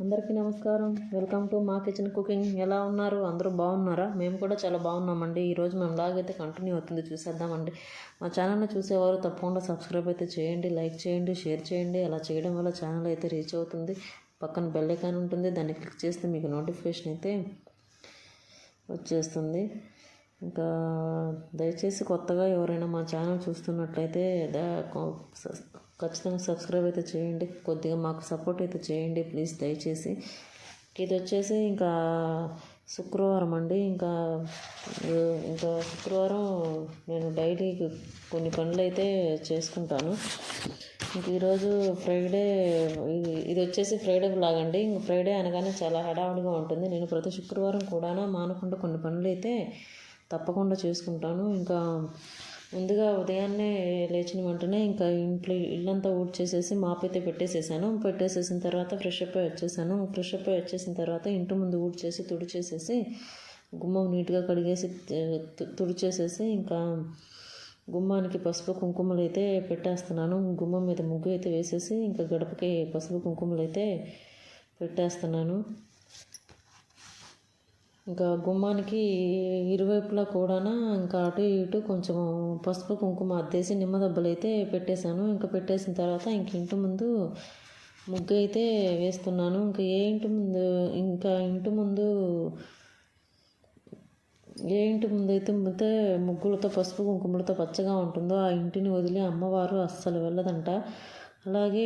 అందరికీ నమస్కారం. Welcome to మా కిచెన్ కుకింగ్. ఎలా ఉన్నారు? అందరూ బాగున్నారా? మేము కూడా చాలా బాగున్నామండి. ఈరోజు మేము లాగైతే కంటిన్యూ అవుతుంది, చూసేద్దామండి. మా ఛానల్ని చూసేవారు తప్పకుండా సబ్స్క్రైబ్ అయితే చేయండి, లైక్ చేయండి, షేర్ చేయండి. అలా చేయడం వల్ల ఛానల్ అయితే రీచ్ అవుతుంది. పక్కన బెల్ ఐకాన్ ఉంటుంది, దాన్ని క్లిక్ చేస్తే మీకు నోటిఫికేషన్ అయితే వచ్చేస్తుంది. ఇంకా దయచేసి కొత్తగా ఎవరైనా మా ఛానల్ చూస్తున్నట్లయితే ఖచ్చితంగా సబ్స్క్రైబ్ అయితే చేయండి. కొద్దిగా మాకు సపోర్ట్ అయితే చేయండి ప్లీజ్, దయచేసి. ఇది వచ్చేసి ఇంకా శుక్రవారం అండి. ఇంకా శుక్రవారం నేను డైలీ కొన్ని పనులు అయితే చేసుకుంటాను. ఇంక ఈరోజు ఫ్రైడే, ఇది వచ్చేసి ఫ్రైడే బ్లాగ్ అండి. ఇంక ఫ్రైడే అనగానే చాలా హడావుడిగా ఉంటుంది. నేను ప్రతి శుక్రవారం కూడా మానకుండా కొన్ని పనులు అయితే తప్పకుండా చేసుకుంటాను. ఇంకా ముందుగా ఉదయాన్నే లేచిన వెంటనే ఇంకా ఇల్లంతా ఊడ్చేసేసి మాపైతే పెట్టేసేసిన తర్వాత ఫ్రెష్ అప్ అయి వచ్చేసాను. ఫ్రెష్ అప్ అయి వచ్చేసిన తర్వాత ఇంటి ముందు ఊడ్చేసి తుడిచేసేసి గుమ్మం నీట్గా కడిగేసి తుడిచేసేసి ఇంకా గుమ్మానికి పసుపు కుంకుమలు అయితే పెట్టేస్తున్నాను. గుమ్మం మీద ముగ్గు అయితే వేసేసి ఇంకా గడపకి పసుపు కుంకుమలు అయితే పెట్టేస్తున్నాను. ఇంకా గుమ్మానికి ఇరువైపులా కూడా ఇంకా అటు ఇటు కొంచెం పసుపు కుంకుమ అద్దేసి నిమ్మదబ్బలు అయితే పెట్టేశాను. ఇంకా పెట్టేసిన తర్వాత ఇంటి ముందు ముగ్గు అయితే వేస్తున్నాను. ఇంకా ఏ ఇంటి ముందు అయితే ముగ్గులతో పసుపు కుంకుమలతో పచ్చగా ఉంటుందో ఆ ఇంటిని వదిలి అమ్మవారు అస్సలు వెళ్ళదంట. అలాగే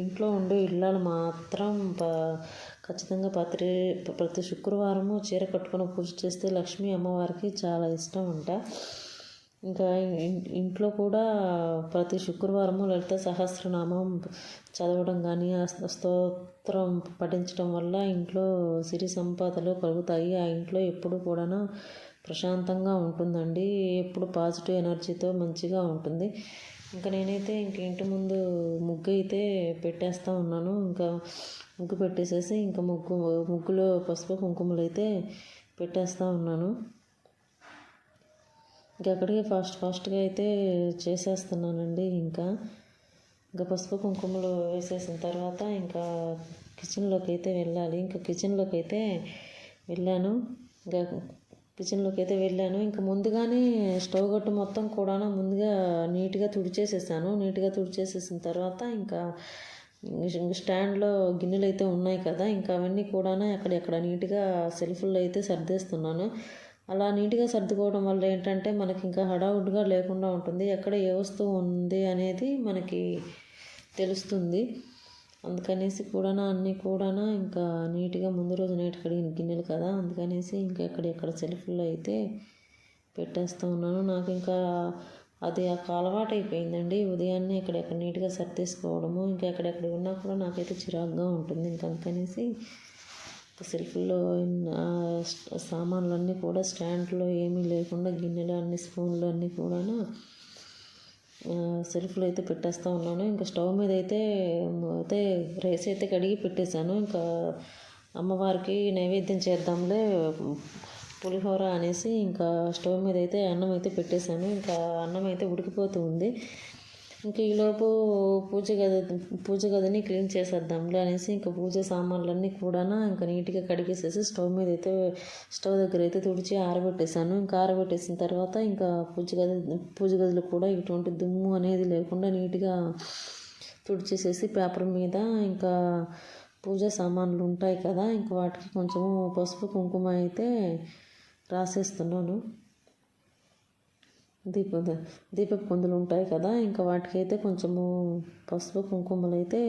ఇంట్లో ఉండే ఇళ్ళాలు మాత్రం ఖచ్చితంగా ప్రతి శుక్రవారము చీర కట్టుకొని పూజ చేస్తే లక్ష్మీ అమ్మవారికి చాలా ఇష్టం అంట. ఇంకా ఇంట్లో కూడా ప్రతి శుక్రవారము లలిత సహస్రనామం చదవడం కానీ స్తోత్రం పఠించడం వల్ల ఇంట్లో సిరి సంపదలు కలుగుతాయి. ఆ ఇంట్లో ఎప్పుడు కూడా ప్రశాంతంగా ఉంటుందండి. ఎప్పుడు పాజిటివ్ ఎనర్జీతో మంచిగా ఉంటుంది. ఇంకా నేనైతే ఇంటి ముందు ముగ్గు అయితే పెట్టేస్తూ ఉన్నాను. ఇంకా ముగ్గు పెట్టేసేసి ఇంకా ముగ్గులో పసుపు కుంకుమలు అయితే పెట్టేస్తూ ఉన్నాను. ఇంకా అక్కడికి ఫాస్ట్గా అయితే చేసేస్తున్నానండి. ఇంకా పసుపు కుంకుమలు వేసేసిన తర్వాత ఇంకా కిచెన్లోకి అయితే వెళ్ళాలి. ఇంకా కిచెన్లోకి అయితే వెళ్ళాను. ఇంకా ముందుగానే స్టవ్ గట్టు మొత్తం కూడా ముందుగా నీట్గా తుడిచేసేసాను. నీట్గా తుడిచేసేసిన తర్వాత ఇంకా స్టాండ్లో గిన్నెలు అయితే ఉన్నాయి కదా, ఇంకా అవన్నీ కూడా ఎక్కడెక్కడ నీట్గా సెల్ఫ్లో అయితే సర్దేస్తున్నాను. అలా నీట్గా సర్దుకోవడం వల్ల ఏంటంటే మనకి ఇంకా హడావుడిగా లేకుండా ఉంటుంది. ఎక్కడ ఏ వస్తువు ఉంది అనేది మనకి తెలుస్తుంది. అందుకనేసి అన్నీ కూడా ఇంకా నీట్గా ముందు రోజు నైట్ కడిగిన గిన్నెలు కదా, అందుకనేసి ఇంకా ఎక్కడెక్కడ సెల్ఫ్లో అయితే పెట్టేస్తూ ఉన్నాను. నాకు ఇంకా అది అలవాటు అయిపోయిందండి. ఉదయాన్నే ఎక్కడెక్కడ నీట్గా సర్దేసుకోవడము. ఇంకా ఎక్కడెక్కడ ఉన్నా కూడా నాకైతే చిరాకుగా ఉంటుంది. ఇంకా అందుకనేసి సెల్ఫ్లో సామాన్లు అన్నీ కూడా స్టాండ్లో ఏమీ లేకుండా గిన్నెలు అన్ని స్పూన్లు అన్నీ కూడా సెల్ఫ్లో అయితే పెట్టేస్తూ ఉన్నాను. ఇంకా స్టవ్ మీద అయితే రైస్ అయితే కడిగి పెట్టేశాను. ఇంకా అమ్మవారికి నైవేద్యం చేద్దాంలే పులిహోర అనేసి ఇంకా స్టవ్ మీద అయితే అన్నం అయితే పెట్టేశాను. ఇంకా అన్నం అయితే ఉడికిపోతూ ఉంది. ఇంకా ఈలోపు పూజ గదిని క్లీన్ చేసేద్దాంలే అనేసి ఇంకా పూజ సామాన్లన్నీ కూడా ఇంకా నీట్గా కడిగేసేసి స్టవ్ దగ్గర అయితే తుడిచి ఆరబెట్టేశాను. ఇంకా ఆరబెట్టేసిన తర్వాత ఇంకా పూజ గదిలో కూడా ఇటువంటి దుమ్ము అనేది లేకుండా నీట్గా తుడిచేసేసి పేపర్ మీద ఇంకా పూజ సామాన్లు ఉంటాయి కదా, ఇంకా వాటికి కొంచెము పసుపు కుంకుమ అయితే రాసేస్తున్నాను. దీపపు కుందులు ఉంటాయి కదా, ఇంకా వాటికి అయితే కొంచెము పసుపు కుంకుమలు అయితే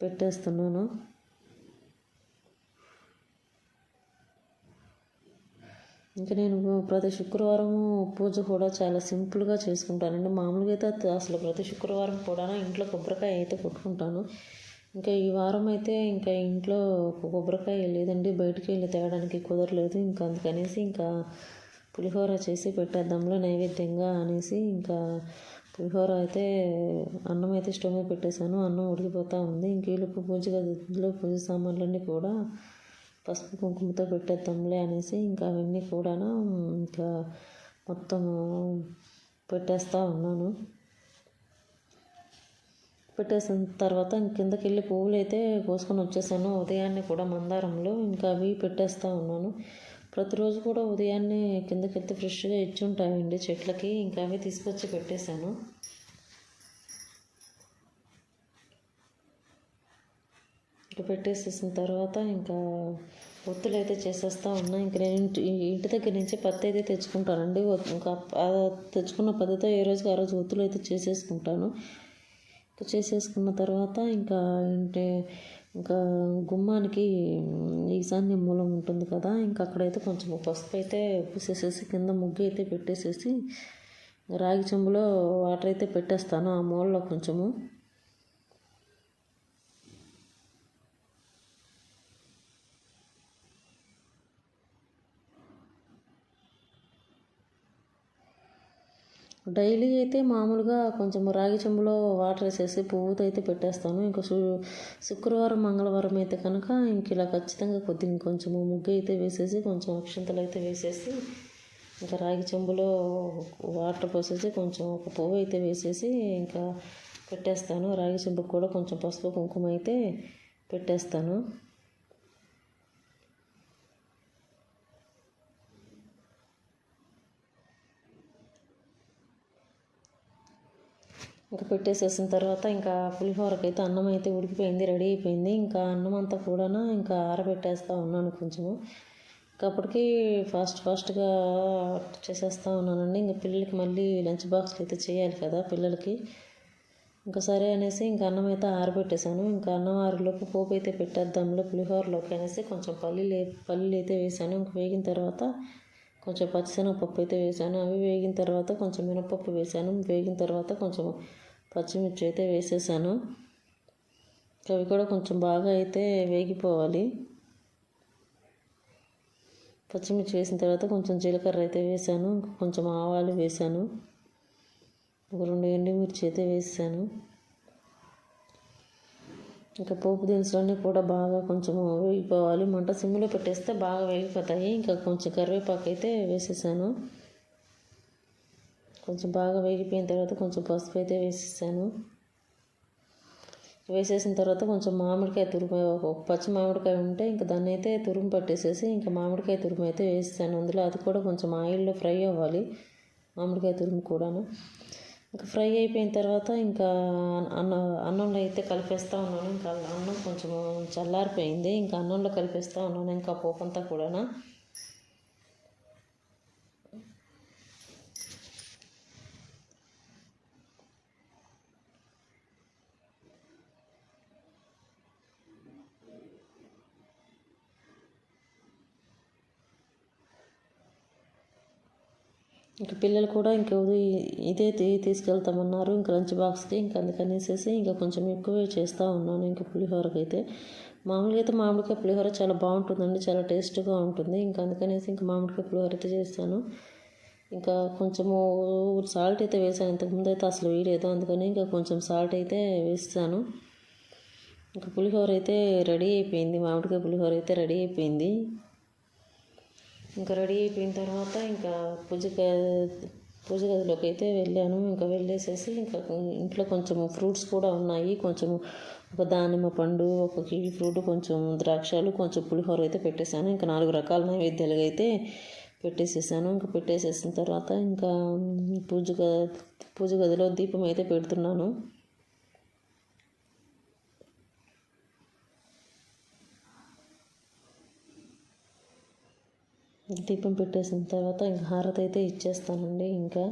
పెట్టేస్తున్నాను. ఇంకా నేను ప్రతి శుక్రవారము పూజ కూడా చాలా సింపుల్గా చేసుకుంటానండి. మామూలుగా అయితే అసలు ప్రతి శుక్రవారం కూడా ఇంట్లో కొబ్బరికాయ అయితే కొట్టుకుంటాను. ఇంకా ఈ వారం అయితే ఇంకా ఇంట్లో కొబ్బరికాయ లేదండి, బయటికి వెళ్ళి తేవడానికి కుదరలేదు. ఇంకా అందుకనేసి ఇంకా పులిహోర చేసి పెట్టేద్దాంలో నైవేద్యంగా అనేసి ఇంకా పులిహోర అయితే అన్నం అయితే స్టవ్ మీద పెట్టేశాను. అన్నం ఉడికిపోతూ ఉంది. ఇంక ఈలోపు పూజ గదిలో పూజ సామాన్లన్నీ కూడా పసుపు కుంకుమతో పెట్టేద్దాంలే అనేసి ఇంకా అవన్నీ కూడా ఇంకా మొత్తం పెట్టేస్తూ ఉన్నాను. పెట్టేసిన తర్వాత కిందకి వెళ్ళి పువ్వులు అయితే కోసుకొని వచ్చేసాను. ఉదయాన్నే కూడా మందారంలో ఇంకా అవి పెట్టేస్తూ ఉన్నాను. ప్రతిరోజు కూడా ఉదయాన్నే కిందకి వెళ్తే ఫ్రెష్గా ఇచ్చి ఉంటాయండి చెట్లకి. ఇంకా అవి తీసుకొచ్చి పెట్టేశాను. ఇంకా పెట్టేసేసిన తర్వాత ఇంకా ఒత్తులు అయితే చేసేస్తూ ఉన్నా. ఇంక నేను ఇంటి దగ్గర నుంచి పత్తి అయితే తెచ్చుకుంటానండి. ఇంకా తెచ్చుకున్న పత్తితో ఏ రోజుకి ఆ రోజు ఒత్తులు అయితే చేసేసుకుంటాను. చేసేసుకున్న తర్వాత ఇంకా గుమ్మానికి ఈశాన్య మూలం ఉంటుంది కదా, ఇంకా అక్కడైతే కొంచెం పసుపు అయితే పూసేసేసి కింద ముగ్గు అయితే పెట్టేసేసి రాగి చెంబులో వాటర్ అయితే పెట్టేస్తాను ఆ మూలలో కొంచెము. డైలీ అయితే మామూలుగా కొంచెం రాగి చెంబులో వాటర్ వేసేసి పువ్వుతో అయితే పెట్టేస్తాను. ఇంకా శుక్రవారం మంగళవారం అయితే కనుక ఇంక ఇలా ఖచ్చితంగా కొద్దిగా ఇంకొంచెము ముగ్గు అయితే వేసేసి కొంచెం అక్షంతలు అయితే వేసేసి ఇంకా రాగి చెంబులో వాటర్ పోసేసి కొంచెం ఒక పువ్వు అయితే వేసేసి ఇంకా పెట్టేస్తాను. రాగి చెంబుకి కూడా కొంచెం పసుపు కుంకుమ అయితే పెట్టేస్తాను. ఇంకా పెట్టేసేసిన తర్వాత ఇంకా పులిహోరకి అయితే అన్నం అయితే ఉడికిపోయింది, రెడీ అయిపోయింది. ఇంకా అన్నం అంతా కూడా ఇంకా ఆరబెట్టేస్తూ ఉన్నాను కొంచెము. అప్పటికి ఫాస్ట్గా చేసేస్తూ ఉన్నానండి. ఇంకా పిల్లలకి మళ్ళీ లంచ్ బాక్స్లు అయితే చేయాలి కదా పిల్లలకి. ఇంకా సరే అనేసి ఇంకా అన్నం అయితే ఆరబెట్టేశాను. ఇంకా అన్నం ఆరులోపు పోపు అయితే పెట్టేద్దాంలో పులిహోరలోకి అనేసి కొంచెం పల్లీలు అయితే వేసాను. ఇంకా వేగిన తర్వాత కొంచెం పచ్చిశనగపప్పు అయితే వేసాను. అవి వేగిన తర్వాత కొంచెం మినపప్పు వేసాను. వేగిన తర్వాత కొంచెం పచ్చిమిర్చి అయితే వేసేసాను. అవి కూడా కొంచెం బాగా అయితే వేగిపోవాలి. పచ్చిమిర్చి వేసిన తర్వాత కొంచెం జీలకర్ర అయితే వేసాను. కొంచెం ఆవాలు వేసాను. ఒక 2 ఎండుమిర్చి అయితే వేసాను. ఇంకా పోపు దినుసులన్నీ కూడా బాగా కొంచెం వేగిపోవాలి. మంట సిమ్లో పెట్టేస్తే బాగా వేగిపోతాయి. ఇంకా కొంచెం కరివేపాకు అయితే వేసేసాను. కొంచెం బాగా వేగిపోయిన తర్వాత కొంచెం పసుపు అయితే వేసేసాను. వేసేసిన తర్వాత కొంచెం మామిడికాయ తురుము, ఒక పచ్చి మామిడికాయ ఉంటే ఇంకా దాన్ని అయితే తురుము పట్టేసేసి ఇంకా మామిడికాయ తురుము అయితే వేసేసాను అందులో. అది కూడా కొంచెం ఆయిల్లో ఫ్రై అవ్వాలి మామిడికాయ తురుము కూడాను. ఇంకా ఫ్రై అయిపోయిన తర్వాత ఇంకా అన్నంలో అయితే కలిపేస్తూ ఉన్నాను. ఇంకా అన్నం కొంచెం చల్లారిపోయింది. ఇంకా అన్నంలో కలిపేస్తూ ఉన్నాను ఇంకా పోపు అంతా కూడా. ఇంకా పిల్లలు కూడా ఇంకా ఇదే తీసుకెళ్తామన్నారు ఇంకా లంచ్ బాక్స్కి. ఇంకా అందుకనేసి ఇంకా కొంచెం ఎక్కువే చేస్తూ ఉన్నాను ఇంకా పులిహోరకి అయితే. మామూలుగా అయితే మామిడికాయ పులిహోర చాలా బాగుంటుందండి, చాలా టేస్ట్గా ఉంటుంది. ఇంకా అందుకనేసి ఇంకా మామిడికాయ పులిహోర అయితే చేస్తాను. ఇంకా కొంచెము సాల్ట్ అయితే వేసాను, ఇంతకుముందు అయితే అసలు వేయలేదు, అందుకని ఇంకా కొంచెం సాల్ట్ అయితే వేస్తాను. ఇంకా పులిహోర అయితే రెడీ అయిపోయింది, మామిడికాయ పులిహోర అయితే రెడీ అయిపోయింది. ఇంకా రెడీ అయిపోయిన తర్వాత ఇంకా పూజ గదిలోకి అయితే వెళ్ళాను. ఇంకా వెళ్ళేసేసి ఇంకా ఇంట్లో కొంచెం ఫ్రూట్స్ కూడా ఉన్నాయి. కొంచెం ఒక దానిమ్మ పండు, ఒక కివి ఫ్రూట్, కొంచెం ద్రాక్షలు, కొంచెం పులిహోర అయితే పెట్టేశాను. ఇంకా 4 రకాల నైవేద్యాలుగా అయితే పెట్టేసేసాను. ఇంకా పెట్టేసేసిన తర్వాత ఇంకా పూజ గదిలో దీపం అయితే పెడుతున్నాను. దీపం పెట్టేసిన తర్వాత ఇంకా హారతి అయితే ఇచ్చేస్తానండి. ఇంకా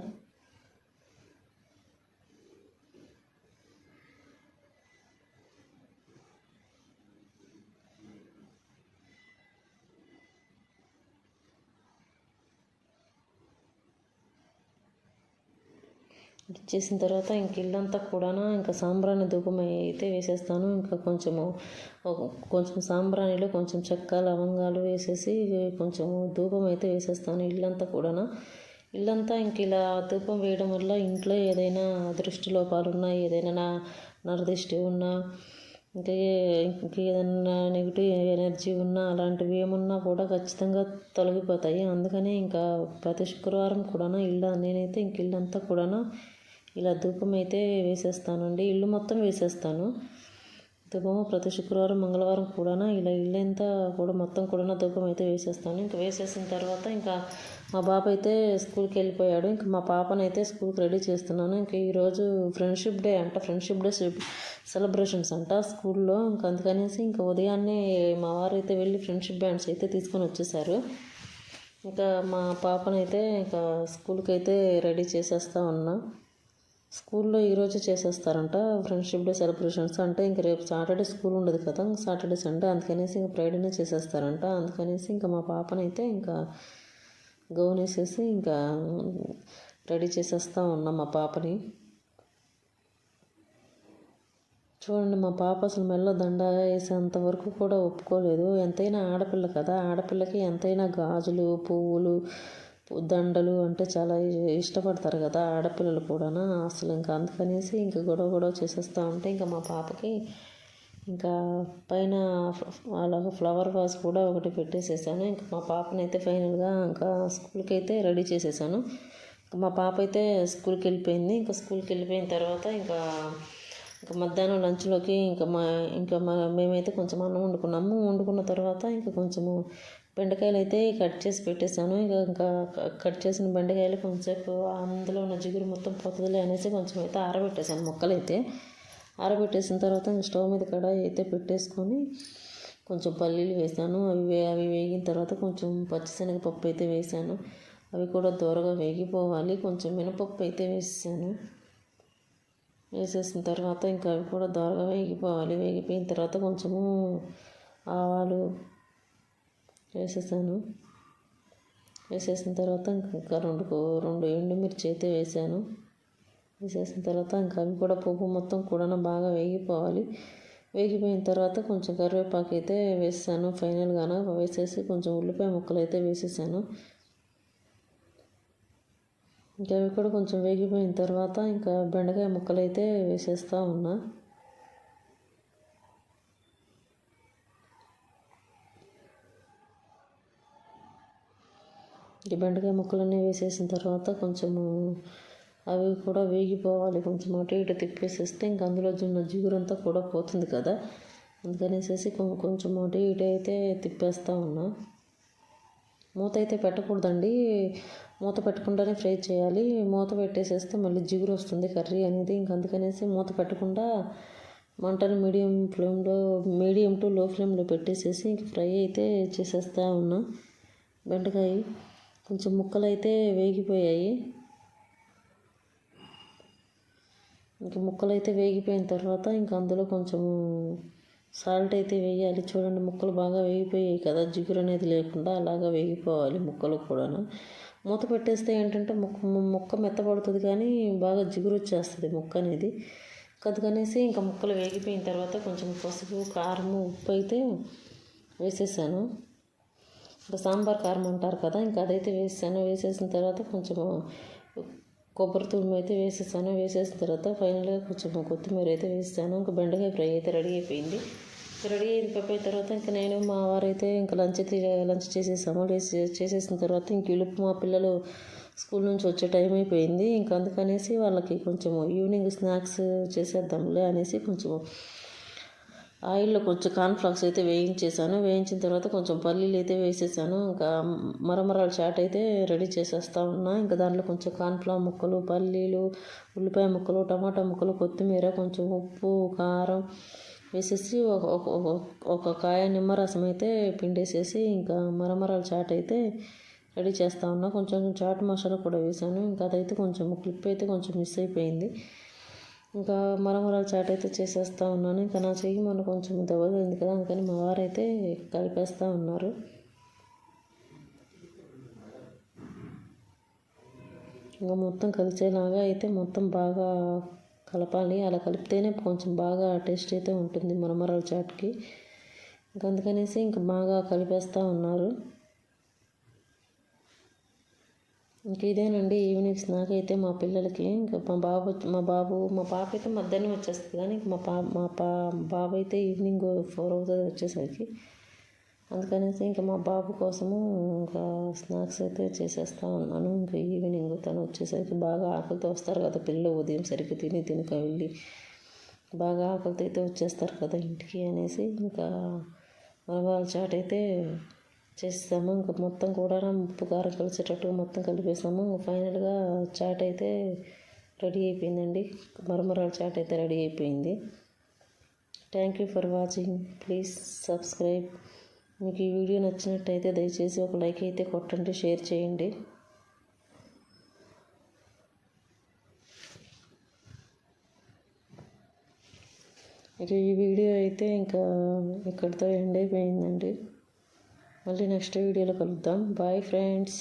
ఇచ్చేసిన తర్వాత ఇంక ఇల్లంతా కూడా ఇంకా సాంబ్రాణి ధూపం అయితే వేసేస్తాను. ఇంకా కొంచెం సాంబ్రాణిలో కొంచెం చెక్క లవంగాలు వేసేసి కొంచెం ధూపం అయితే వేసేస్తాను ఇల్లంతా కూడా. ఇల్లంతా ఇంక ఇలా ధూపం వేయడం వల్ల ఇంట్లో ఏదైనా దృష్టి లోపాలు ఉన్నా, ఏదైనా నరదిష్టి ఉన్నా, ఇంకా ఏదైనా నెగిటివ్ ఎనర్జీ ఉన్నా, అలాంటివి ఏమున్నా కూడా ఖచ్చితంగా తొలగిపోతాయి. అందుకని ఇంకా ప్రతి శుక్రవారం కూడా నేనైతే ఇంక ఇల్లంతా కూడా ఇలా ధూపం అయితే వేసేస్తానండి. ఇల్లు మొత్తం వేసేస్తాను ధూపము. ప్రతి శుక్రవారం మంగళవారం కూడా ఇలా ఇల్లంతా కూడా మొత్తం కూడా ధూపం అయితే వేసేస్తాను. ఇంకా వేసేసిన తర్వాత ఇంకా మా బాబు అయితే స్కూల్కి వెళ్ళిపోయాడు. ఇంకా మా పాపనైతే స్కూల్కి రెడీ చేస్తున్నాను. ఇంకా ఈరోజు ఫ్రెండ్షిప్ డే అంట, ఫ్రెండ్షిప్ డే సెలబ్రేషన్స్ అంట స్కూల్లో. ఇంకా అందుకనేసి ఇంకా ఉదయాన్నే మా వారు అయితే వెళ్ళి ఫ్రెండ్షిప్ బ్యాండ్స్ అయితే తీసుకొని వచ్చేసారు. ఇంకా మా పాపనైతే ఇంకా స్కూల్కి అయితే రెడీ చేసేస్తా ఉన్నా. స్కూల్లో ఈరోజు చేసేస్తారంట ఫ్రెండ్షిప్ డే సెలబ్రేషన్స్. అంటే ఇంక రేపు సాటర్డే స్కూల్ ఉండదు కదా, సాటర్డే సండే, అందుకనేసి ఇంకా ఫ్రైడేనే చేసేస్తారంట. అందుకనేసి ఇంకా మా పాపనైతే ఇంకా గౌన్ వేసేసి ఇంకా రెడీ చేసేస్తూ ఉన్నాం మా పాపని. చూడండి, మా పాప అసలు మెల్ల దండ వేసేంత వరకు కూడా ఒప్పుకోలేదు. ఎంతైనా ఆడపిల్ల కదా, ఆడపిల్లకి ఎంతైనా గాజులు, పువ్వులు, దండలు అంటే చాలా ఇష్టపడతారు కదా ఆడపిల్లలు కూడా. అసలు ఇంకా అందుకనేసి ఇంకా గొడవ చేసేస్తూ ఉంటే ఇంకా మా పాపకి ఇంకా పైన అలాగ ఫ్లవర్ వాజ్ కూడా ఒకటి పెట్టేసేసాను. ఇంకా మా పాపనైతే ఫైనల్గా ఇంకా స్కూల్కి అయితే రెడీ చేసేసాను. మా పాప అయితే స్కూల్కి వెళ్ళిపోయింది. ఇంకా స్కూల్కి వెళ్ళిపోయిన తర్వాత ఇంకా మధ్యాహ్నం లంచ్లోకి మేమైతే కొంచెం అన్నం వండుకున్న తర్వాత ఇంకా కొంచెము బెండకాయలు అయితే కట్ చేసి పెట్టేశాను. ఇంకా కట్ చేసిన బెండకాయలు కొంచెంసేపు అందులో ఉన్న జిగురు మొత్తం పోతుందిలే అనేసి కొంచెం అయితే ఆరబెట్టేశాను. ముక్కలైతే ఆరబెట్టేసిన తర్వాత స్టవ్ మీద కడాయి అయితే పెట్టేసుకొని కొంచెం పల్లీలు వేసాను. అవి వేగిన తర్వాత కొంచెం పచ్చిశనగపప్పు అయితే వేసాను. అవి కూడా దూరగా వేగిపోవాలి. కొంచెం మినపప్పు అయితే వేసేసిన తర్వాత ఇంకా అవి కూడా దూరగా వేగిపోవాలి. వేగిపోయిన తర్వాత కొంచెము ఆవాలు వేసేసాను. వేసేసిన తర్వాత ఇంకా రెండు ఎండుమిర్చి అయితే వేసాను. వేసేసిన తర్వాత ఇంకా అవి కూడా పువ్వు మొత్తం కూడా బాగా వేగిపోవాలి. వేగిపోయిన తర్వాత కొంచెం కరివేపాకు అయితే వేసాను. ఫైనల్గాన వేసేసి కొంచెం ఉల్లిపాయ ముక్కలు అయితే వేసేసాను. ఇంకా అవి కూడా కొంచెం వేగిపోయిన తర్వాత ఇంకా బెండకాయ ముక్కలు అయితే వేసేస్తూ ఉన్నా. ఈ బెండకాయ ముక్కలన్నీ వేసేసిన తర్వాత కొంచెము అవి కూడా వేగిపోవాలి. కొంచెం అటు ఇటు తిప్పేసేస్తే ఇంకా అందులో ఉన్న జిగురంతా కూడా పోతుంది కదా, అందుకనేసేసి కొంచెం అటు ఇటు అయితే తిప్పేస్తూ ఉన్నా. మూత అయితే పెట్టకూడదండి, మూత పెట్టకుండానే ఫ్రై చేయాలి. మూత పెట్టేసేస్తే మళ్ళీ జిగురు వస్తుంది కర్రీ అనేది. ఇంక అందుకనేసి మూత పెట్టకుండా మంటను మీడియం టు లో ఫ్లేమ్లో పెట్టేసేసి ఇంక ఫ్రై అయితే చేసేస్తూ ఉన్నా. బెండకాయ కొంచెం ముక్కలు అయితే వేగిపోయాయి. ఇంక ముక్కలు అయితే వేగిపోయిన తర్వాత ఇంకా అందులో కొంచెము సాల్ట్ అయితే వేయాలి. చూడండి, ముక్కలు బాగా వేగిపోయాయి కదా, జిగురు అనేది లేకుండా అలాగా వేగిపోవాలి ముక్కలు కూడా. మూత పెట్టేస్తే ఏంటంటే ముక్క మెత్తపడుతుంది కానీ బాగా జిగురు వచ్చేస్తుంది ముక్క అనేది. అందుకనేసి ఇంకా ముక్కలు వేగిపోయిన తర్వాత కొంచెం పసుపు, కారము, ఉప్పు అయితే వేసేసాను. ఇంకా సాంబార్ కారం అంటారు కదా, ఇంకా అదైతే వేసాను. వేసేసిన తర్వాత కొంచెము కొబ్బరి తురుము అయితే వేసేసాను. వేసేసిన తర్వాత ఫైనల్గా కొంచెం కొత్తిమీర అయితే వేసాను. ఇంకా బెండకాయ ఫ్రై అయితే రెడీ అయిపోయింది. రెడీ అయిపోయిన తర్వాత ఇంకా నేను మా వారైతే ఇంకా లంచ్ చేసేసాము. చేసేసిన తర్వాత ఇంక మా పిల్లలు స్కూల్ నుంచి వచ్చే టైం అయిపోయింది. ఇంకా అందుకనేసి వాళ్ళకి కొంచెం ఈవినింగ్ స్నాక్స్ చేసేద్దాంలే అనేసి కొంచెం ఆయిల్లో కొంచెం కార్న్ఫ్లాక్స్ అయితే వేయించేసాను. వేయించిన తర్వాత కొంచెం పల్లీలు అయితే వేసేసాను. ఇంకా మరమరాల చాట్ అయితే రెడీ చేసేస్తూ ఉన్నా. ఇంకా దాంట్లో కొంచెం కార్న్ఫ్లవర్ ముక్కలు, పల్లీలు, ఉల్లిపాయ ముక్కలు, టమాటా ముక్కలు, కొత్తిమీర, కొంచెం ఉప్పు, కారం వేసేసి ఒక కాయ నిమ్మరసం అయితే పిండేసేసి ఇంకా మరమరాల చాట్ అయితే రెడీ చేస్తూ ఉన్నా. కొంచెం చాట్ మసాలా కూడా వేసాను. ఇంకా అదైతే కొంచెం క్లిప్ అయితే కొంచెం మిస్ అయిపోయింది. ఇంకా మరమరాల చాట్ అయితే చేసేస్తూ ఉన్నాను. ఇంకా నా చెయ్యి మొన్న కొంచెం దెబ్బతింది కదా, అందుకని మా వారైతే కలిపేస్తూ ఉన్నారు. ఇంకా మొత్తం కలిసేలాగా అయితే మొత్తం బాగా కలపాలి. అలా కలిపితేనే కొంచెం బాగా టేస్ట్ అయితే ఉంటుంది మరమరాల చాట్కి. ఇంకా అందుకనేసి ఇంకా బాగా కలిపేస్తూ ఉన్నారు. ఇంక ఇదేనండి ఈవినింగ్ స్నాక్ అయితే మా పిల్లలకి. ఇంకా మా పాప అయితే మధ్యాహ్నం వచ్చేస్తుంది కానీ ఇంక మా బాబు అయితే ఈవినింగ్ 4 అవుతుంది వచ్చేసరికి. అందుకనేసి ఇంకా మా బాబు కోసము ఇంకా స్నాక్స్ అయితే చేసేస్తా ఉన్నాను. ఇంకా ఈవినింగ్ తను వచ్చేసరికి బాగా ఆకలితో వస్తారు కదా పిల్లలు, ఉదయం సరిగ్గా తినక వెళ్ళి బాగా ఆకలితో అయితే వచ్చేస్తారు కదా ఇంటికి అనేసి ఇంకా మరమరాల చాట్ అయితే చేస్తాము. ఇంకా మొత్తం కూడా ఉప్పు కారం కలిసేటట్టుగా మొత్తం కలిపేసాము. ఫైనల్గా చాట్ అయితే రెడీ అయిపోయిందండి. మరమరాల చాట్ అయితే రెడీ అయిపోయింది. Thank you for watching. Please subscribe. మీకు ఈ వీడియో నచ్చినట్టయితే దయచేసి ఒక లైక్ అయితే కొట్టండి, షేర్ చేయండి. ఇక ఈ వీడియో అయితే ఇంకా ఇక్కడితో ఎండ్ అయిపోయిందండి. మళ్ళీ నెక్స్ట్ వీడియోలో కలుద్దాం. Bye friends.